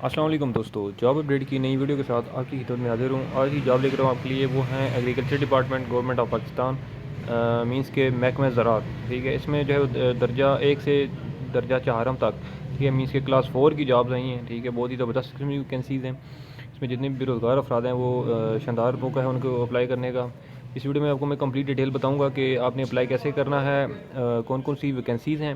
السلام علیکم دوستو، جاب اپڈیٹ کی نئی ویڈیو کے ساتھ آپ کی خدمت میں حاضر ہوں۔ آج کی جاب لے کر ہوں آپ کے لیے، وہ ہیں agriculture department, government of Pakistan, means کے محکمہ زراعت۔ ٹھیک ہے، اس میں جو ہے درجہ 1 سے درجہ 4 تک، ٹھیک ہے، مینس کے کلاس 4 کی جابز آئی ہیں۔ ٹھیک ہے، بہت ہی زبردست قسم کی ویکینسیز ہیں۔ اس میں جتنے بھی بے روزگار افراد ہیں وہ شاندار موقع ہے ان کو اپلائی کرنے کا۔ اس ویڈیو میں آپ کو میں کمپلیٹ ڈیٹیل بتاؤں گا کہ آپ نے اپلائی کیسے کرنا ہے، کون کون سی ویکینسیز ہیں،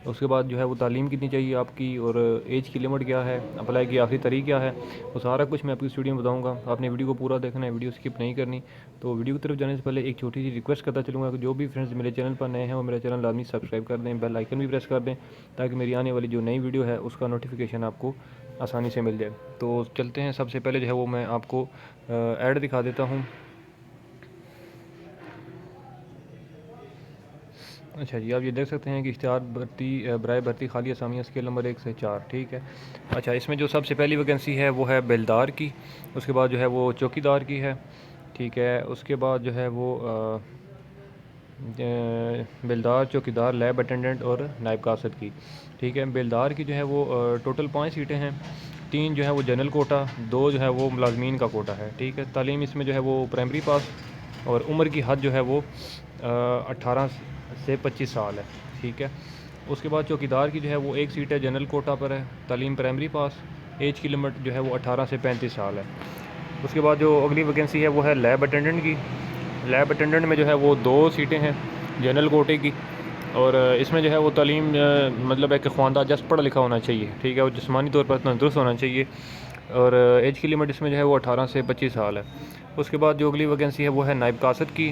اس کے بعد جو ہے وہ تعلیم کتنی چاہیے آپ کی، اور ایج کی لمٹ کیا ہے، اپلائی کی آخری تاریخ کیا ہے، وہ سارا کچھ میں آپ کو اس ویڈیو میں بتاؤں گا۔ آپ نے ویڈیو کو پورا دیکھنا ہے، ویڈیو اسکپ نہیں کرنی۔ تو ویڈیو کی طرف جانے سے پہلے ایک چھوٹی سی ریکویسٹ کرتا چلوں گا کہ جو بھی فرینڈز میرے چینل پر نئے ہیں وہ میرے چینل لازمی سبسکرائب کر دیں، بیل آئکن بھی پریس کر دیں، تاکہ میری آنے والی جو نئی ویڈیو ہے اس کا نوٹیفیکیشن آپ کو آسانی سے مل جائے۔ تو چلتے ہیں، سب سے پہلے جو ہے وہ میں آپ کو ایڈ دکھا دیتا ہوں۔ اچھا جی، آپ یہ دیکھ سکتے ہیں کہ اشتہار برائے بھرتی خالی اسامیہ اسکیل نمبر 1 سے 4۔ ٹھیک ہے، اچھا، اس میں جو سب سے پہلی ویکینسی ہے وہ ہے بیلدار کی، اس کے بعد جو ہے وہ چوکی دار کی ہے۔ ٹھیک ہے، اس کے بعد جو ہے وہ بیلدار، چوکی دار، لیب اٹینڈنٹ اور نائب قاصد کی۔ ٹھیک ہے، بیلدار کی جو ہے وہ ٹوٹل 5 سیٹیں ہیں، 3 جو ہے وہ جنرل کوٹا، 2 جو ہے وہ ملازمین کا کوٹا ہے۔ ٹھیک ہے، تعلیم اس میں جو ہے وہ پرائمری پاس، اور عمر کی حد جو ہے وہ 18 سے 25 سال ہے۔ ٹھیک ہے، اس کے بعد چوکیدار کی جو ہے وہ 1 سیٹ ہے، جنرل کوٹا پر ہے، تعلیم پرائمری پاس، ایج کی لمٹ جو ہے وہ 18 سے 35 سال ہے۔ اس کے بعد جو اگلی ویکینسی ہے وہ ہے لیب اٹینڈنٹ کی۔ لیب اٹینڈنٹ میں جو ہے وہ 2 سیٹیں ہیں جنرل کوٹے کی، اور اس میں جو ہے وہ تعلیم مطلب ہے کہ خواندہ جس پڑھا لکھا ہونا چاہیے۔ ٹھیک ہے، وہ جسمانی طور پر تندرست ہونا چاہیے، اور ایج کی لمٹ اس میں جو ہے وہ 18 سے 25 سال ہے۔ اس کے بعد جو اگلی ویکینسی ہے وہ ہے نائب قاصد کی۔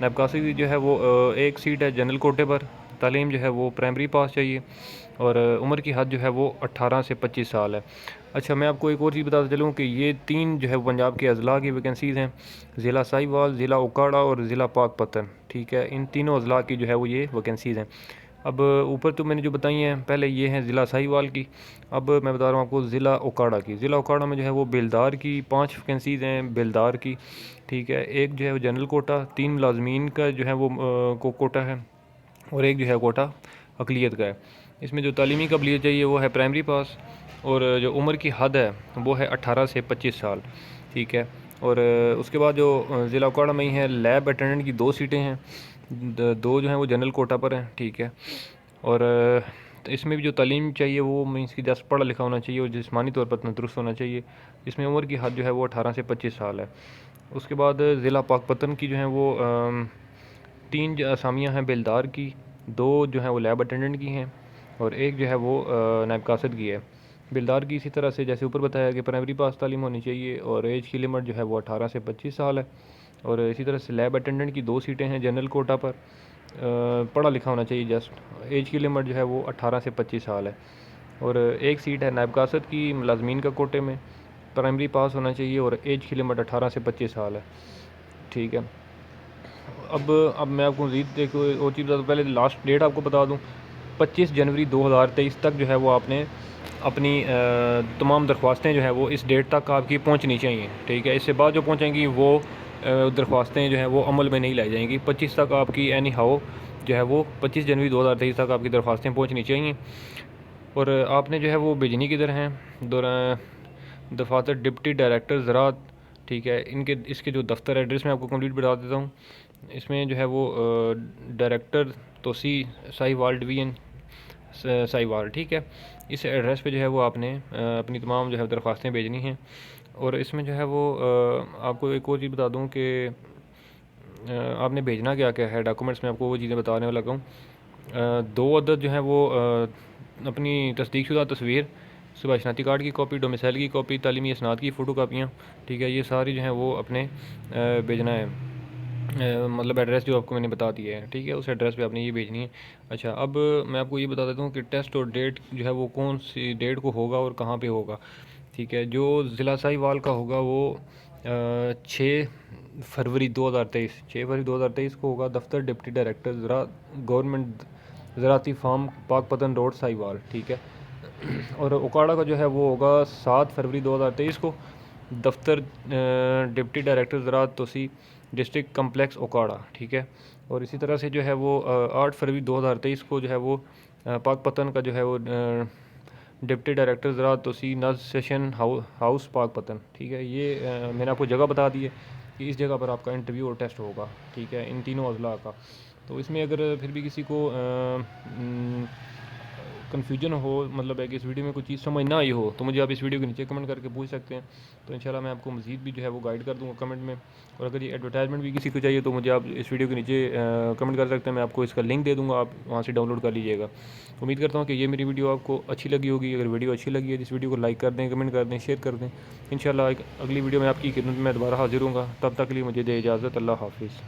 نائب قاصد کی جو ہے وہ 1 سیٹ ہے جنرل کوٹے پر، تعلیم جو ہے وہ پرائمری پاس چاہیے، اور عمر کی حد جو ہے وہ 18 سے 25 سال ہے۔ اچھا، میں آپ کو ایک اور چیز بتاتا چلوں کہ یہ 3 جو ہے پنجاب کے اضلاع کی ویکینسیز ہیں، ضلع ساہیوال، ضلع اوکاڑا اور ضلع پاک پتن۔ ٹھیک ہے، ان تینوں اضلاع کی جو ہے وہ یہ ویکینسیز ہیں۔ اب اوپر تو میں نے جو بتائی ہیں، پہلے یہ ہیں ضلع ساہیوال کی، اب میں بتا رہا ہوں آپ کو ضلع اوکاڑا کی۔ ضلع اوکاڑا میں جو ہے وہ بیلدار کی 5 ویکینسیز ہیں، بیلدار کی۔ ٹھیک ہے، 1 جو ہے وہ جنرل کوٹا، 3 ملازمین کا جو ہے وہ کوٹا ہے، اور 1 جو ہے کوٹا اقلیت کا ہے۔ اس میں جو تعلیمی قابلیت چاہیے وہ ہے پرائمری پاس، اور جو عمر کی حد ہے وہ ہے 18 سے 25 سال۔ ٹھیک ہے، اور اس کے بعد جو ضلع اوکاڑا میں ہی ہے، لیب اٹینڈنٹ کی 2 سیٹیں ہیں، 2 جو ہیں وہ جنرل کوٹا پر ہیں۔ ٹھیک ہے، اور اس میں بھی جو تعلیم چاہیے وہ مینس کی 10 پڑھا لکھا ہونا چاہیے، اور جسمانی طور پر تندرست ہونا چاہیے۔ اس میں عمر کی حد جو ہے وہ 18 سے 25 سال ہے۔ اس کے بعد ضلع پاک پتن کی جو ہیں وہ 3 اسامیاں ہیں بیلدار کی، 2 جو ہیں وہ لیب اٹینڈنٹ کی ہیں، اور 1 جو ہے وہ نائب قاصد کی ہے۔ بیلدار کی اسی طرح سے جیسے اوپر بتایا کہ پرائمری پاس تعلیم ہونی چاہیے، اور ایج کی لمٹ جو ہے وہ 18 سے 25 سال ہے، اور اسی طرح سے لیب اٹینڈنٹ کی 2 سیٹیں ہیں جنرل کوٹا پر، پڑھا لکھا ہونا چاہیے جسٹ، ایج کی لمٹ جو ہے وہ 18 سے 25 سال ہے، اور 1 سیٹ ہے نائب قاصد کی ملازمین کا کوٹے میں، پرائمری پاس ہونا چاہیے، اور ایج کی لمٹ 18 سے 25 سال ہے۔ ٹھیک ہے، اب میں آپ کو مزید ایک اور چیز بتا دوں، پہلے لاسٹ ڈیٹ آپ کو بتا دوں، 25 جنوری 2023 تک جو ہے وہ آپ نے اپنی تمام درخواستیں جو ہے وہ اس ڈیٹ تک آپ کی پہنچنی چاہیے۔ ٹھیک ہے، اس سے بعد جو پہنچیں گی وہ درخواستیں جو ہیں وہ عمل میں نہیں لائی جائیں گی۔ 25 تک آپ کی اینی ہاؤ جو ہے وہ 25 جنوری 2023 تک آپ کی درخواستیں پہنچنی چاہیے، اور آپ نے جو ہے وہ بھیجنی کدھر ہیں، دفاتر ڈپٹی ڈائریکٹر زراعت۔ ٹھیک ہے، اس کے جو دفتر ایڈریس میں آپ کو کمپلیٹ بتا دیتا ہوں۔ اس میں جو ہے وہ ڈائریکٹر توسیع ساہیوال ڈویژن ساہیوال۔ ٹھیک ہے، اس ایڈریس پہ جو ہے وہ آپ نے اپنی تمام جو ہے درخواستیں بھیجنی ہیں، اور اس میں جو ہے وہ آپ کو ایک اور چیز بتا دوں کہ آپ نے بھیجنا کیا کیا ہے ڈاکومنٹس میں، آپ کو وہ چیزیں بتانے لگا ہوں۔ 2 عدد جو ہیں وہ اپنی تصدیق شدہ تصویر، صبح شناختی کارڈ کی کاپی، ڈومیسائل کی کاپی، تعلیمی اسناد کی فوٹو کاپیاں۔ ٹھیک ہے، یہ ساری جو ہیں وہ اپنے بھیجنا ہے، مطلب ایڈریس جو آپ کو میں نے بتا دیا ہے۔ ٹھیک ہے، اس ایڈریس پہ آپ نے یہ بھیجنی ہے۔ اچھا، اب میں آپ کو یہ بتا دیتا ہوں کہ ٹیسٹ اور ڈیٹ جو ہے وہ کون سی ڈیٹ کو ہوگا اور کہاں پہ ہوگا۔ ٹھیک ہے، جو ضلع ساہیوال کا ہوگا وہ 6 فروری 2023 کو ہوگا، دفتر ڈپٹی ڈائریکٹر زراعت، گورنمنٹ زراعتی فارم، پاک پتن روڈ، ساہیوال۔ ٹھیک ہے، اور اوکاڑا کا جو ہے وہ ہوگا 7 فروری 2023 کو، دفتر ڈپٹی ڈائریکٹر زراعت توسیع، ڈسٹرکٹ کمپلیکس اوکاڑا۔ ٹھیک ہے، اور اسی طرح سے جو ہے وہ 8 فروری 2023 کو جو ہے وہ پاک پتن کا جو ہے وہ ڈپٹی ڈائریکٹر زراعت توسیع نز سیشن ہاؤس پاک پتن، ٹھیک ہے. یہ میں نے آپ کو جگہ بتا دی ہے کہ اس جگہ پر آپ کا انٹرویو اور ٹیسٹ ہوگا، ٹھیک ہے، ان تینوں اضلاع کا. تو اس میں اگر پھر بھی کسی کو کنفیوژن ہو، مطلب ہے کہ اس ویڈیو میں کوئی چیز سمجھ نہ آئی ہو، تو مجھے آپ اس ویڈیو کے نیچے کمنٹ کر کے پوچھ سکتے ہیں. تو انشاءاللہ میں آپ کو مزید بھی جو ہے وہ گائیڈ کر دوں گا کمنٹ میں. اور اگر یہ ایڈورٹائزمنٹ بھی کسی کو چاہیے تو مجھے آپ اس ویڈیو کے نیچے کمنٹ کر سکتے ہیں، میں آپ کو اس کا لنک دے دوں گا، آپ وہاں سے ڈاؤن لوڈ کر لیجیے گا. امید کرتا ہوں کہ یہ میری ویڈیو آپ کو اچھی لگی ہوگی. اگر ویڈیو اچھی لگی ہے تو اس ویڈیو کو لائک کر دیں، کمنٹ کر دیں، شیئر کر دیں. انشاءاللہ ایک اگلی ویڈیو میں آپ کی خدمت میں دوبارہ حاضر ہوں گا. تب تک کے لیے مجھے دے اجازت. اللہ حافظ.